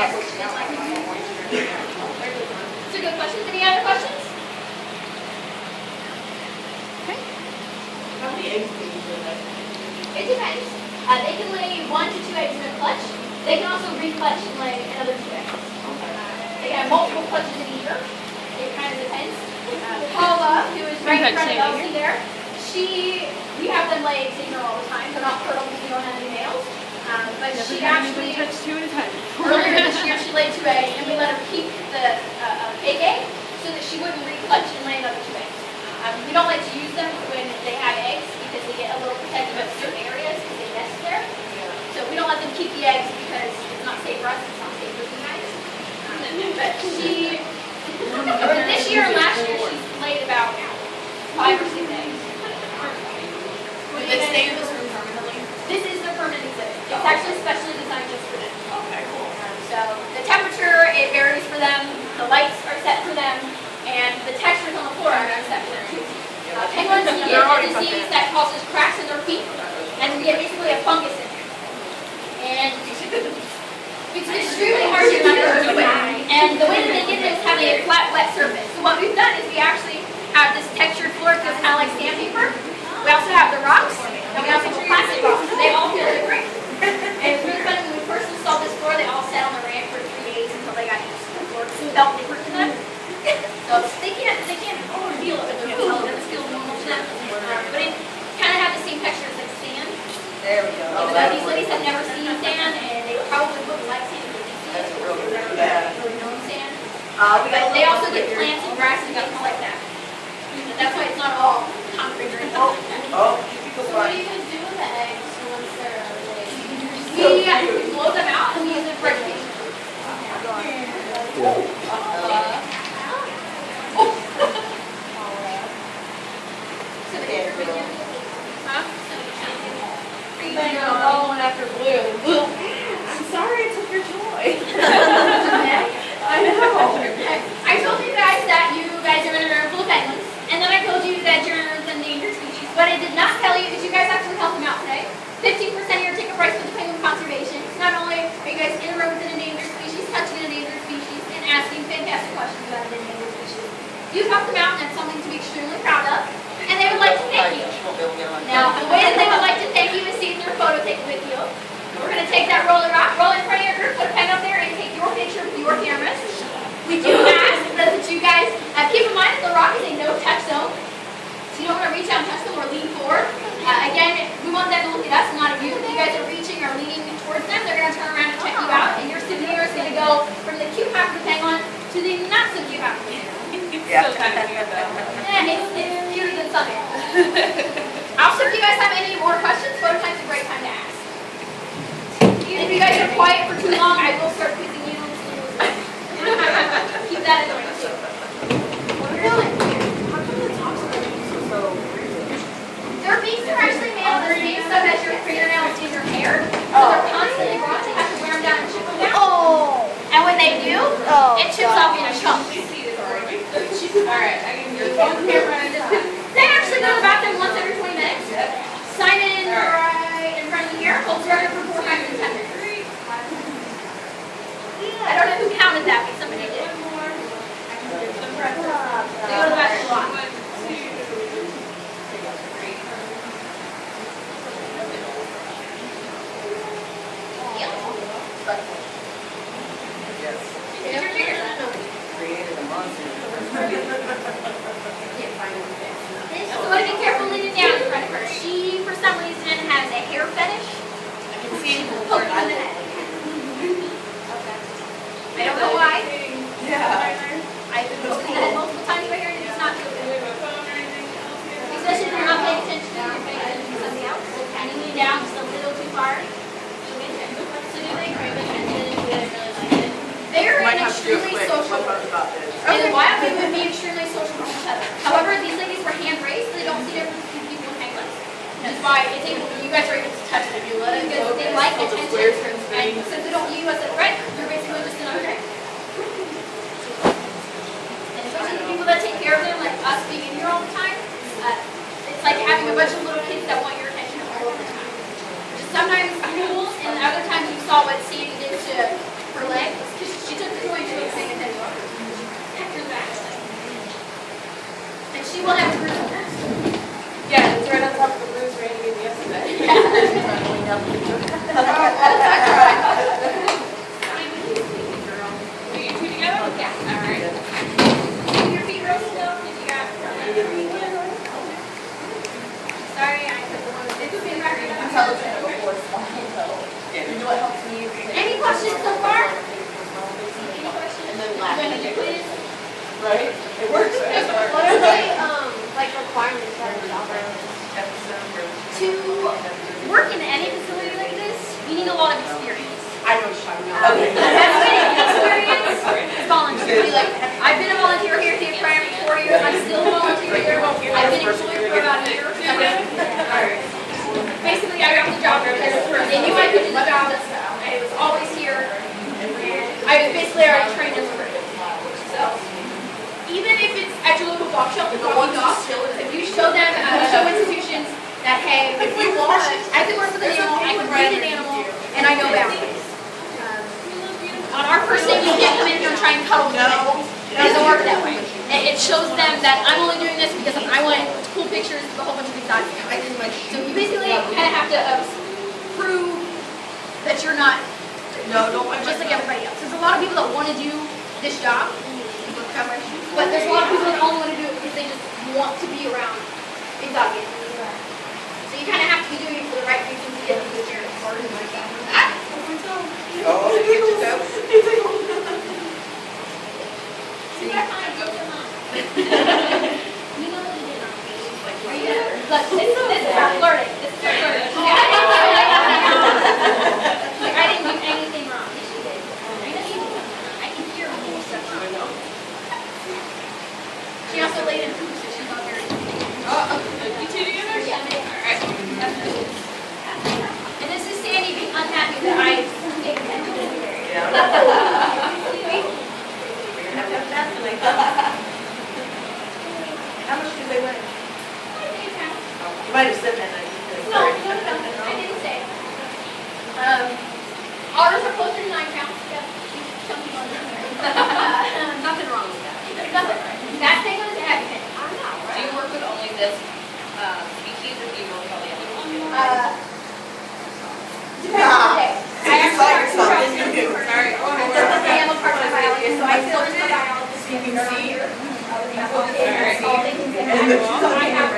guess what she didn't like about it. It's a good question. Any other questions? Okay. How many eggs do you lay? It depends. They can lay 1 to 2 eggs in a clutch. They can also re-clutch and lay another 2 eggs. They can have multiple clutches in a year. It kind of depends. Paula, who is right in front of Elsie there, we have them lay eggs in here all the time. They're not fertile because we don't have any males. But she actually, earlier this year, she laid 2 eggs, and we let her keep the egg so that she wouldn't re-clutch and lay another 2 eggs. We don't like to use them when they have eggs because they get a little protective of certain areas because they nest there. So we don't let them keep the eggs because it's not safe for us, it's not safe for you guys. But this year and last year, she's laid about 5 or 6 eggs. Do they stay in this room permanently? This is the permanent exhibit. It's actually specially designed just for them. Okay, cool. So the temperature, it varies for them. The lights are set for them. And the textures on the floor are set for them too. Penguins get a disease that causes cracks in their feet. And we get basically a fungus in there. And it's extremely hard to manage with. And the way that they get it is having a flat, wet surface. So what we've done is we actually have this textured floor that feels kind of like sandpaper. We also have the rocks, and we also have plastic rocks. They all feel different. And it's really funny, when we first installed this floor, they all sat on the ramp for 3 days until they got used to the floor. It felt different to them. So they can't reveal it, but they're cool. It doesn't feel normal to them. But it kind of has the same texture as like sand. There we go. Even though these ladies have never seen sand, and they probably wouldn't like sand if they see it. It's really known sand. But they also get plants and grass and things like that. But that's why it's not all concrete or anything. Oh. So what are you going to do with the eggs once they're laid? We blow them out and we use them for education. They go following after blue. I'm sorry I took your toy. I know. I told you guys that you guys are in a room full of penguins, and then I told you that you're in a room with endangered species. What I did not tell you is you guys actually helped them out today. 15% of your ticket price for the penguin conservation. So not only are you guys in a room with an endangered species, touching an endangered species, and asking fantastic questions about an endangered species. You've helped them out, and that's something to be extremely proud of. And they would like to thank you. Now, the way that they would like to thank you is seeing their photo taken with you. We're going to take that roller rock, roll it in front of your group, put a pen up there, and take your picture with your cameras. We do ask that you guys keep in mind that the rock is a no-touch zone. So you don't want to reach out and touch them or lean forward. Again, we want them to look at us, not at you. If you guys are reaching or leaning towards them, they're going to turn around and check you out. And your souvenir is going to go from the cute half of the penguin to the not-so-cute half of the penguin. Yeah. It's cuter than something. Also, if you guys have any more questions, photo time's a great time to ask. If you guys are quiet for too long, I will start quizzing you. Keep that in mind too. Really? How come the tops are so freezing? Their beaks are actually made of the same stuff as your fingernails in your hair. So they're constantly raw. They have to wear them down and chip them down. Oh. And when they do, it chips off in a chunk. Alright, I can go on camera and They actually go to the bathroom once every 20 minutes. Simon, right in front of you here, holds your under for 4 times in 10 minutes. I don't know who counted that, but somebody did. They go to the bathroom a lot. Yes. Here's your figure. Created a monster. So want to be careful leaning down in front of her. She, for some reason, has a hair fetish. I can see it. Poke her in the neck. I don't know why. Yeah. I've been poked in the head multiple times right here, and it's not good. Especially if you're not paying attention to your face and something else. And you lean down just a little too far. So do they crave attention? Do they really like it? They're an extremely social group. In the wild, they would be extremely social with each other. However, these ladies were hand raised, so they don't see difference between people and penguins. That's why it's able, you guys are able to touch them if you let it, because they like attention. And since they don't view you as a threat, you're basically just another threat. And especially the people that take care of them, like us being in here all the time, it's like having a bunch of little kids that want your attention all the time. Which is sometimes cool, and other times you saw what Sandy did to her leg. Any questions so far? Any questions? And then Go laugh. ahead, please. Right? It works. What are the like requirements for a job? To work in any facility like this, you need a lot of experience. I know what you're talking about. Okay. That's getting experience is volunteer. Like, I've been a volunteer here at the aquarium for 4 years. I'm still a volunteer here. I've been employed for about a year. Basically, I got the job because they knew I could do the job. I was always here. I was basically already trained as a recruit. So, even if it's at your local dog shelter, if you show them, show institutions that, hey, if we want, I can work with an animal, I can breed an animal, and I know boundaries. On our first day, we can't come in here and try and cuddle the animal. It doesn't work that way. It shows them that I'm only doing this because I want cool pictures of a whole bunch of exotic animals. So you basically kind of have to prove that you're not just like everybody else. There's a lot of people that want to do this job, but there's a lot of people that only want to do it because they just want to be around exotic animals. So you kind of have to be doing it for the right reasons to get them to the charity. Oh, look at yourself. So you gotta kind of go to them. You know what you did on me. Look, this is our flirting. This is our flirting. Like, I didn't do anything wrong. Yes, you did. I know you did. I can hear more stuff wrong. She also laid in poop, so she's not very. You two together? Yeah. Alright. And this is Sandy being unhappy that I take attention to her. How much did they win? You might have said that. No, I didn't say. Ours are closer to 9 pounds. Yep. Some people are Nothing wrong with that. nothing. That thing was a heavy thing. I know, Do right? you work with only this species, or do you work with all the other ones? Depends on the day. I actually have Sorry. I am a part-time biologist, so I still just biologist. You can see. All they can say. So I have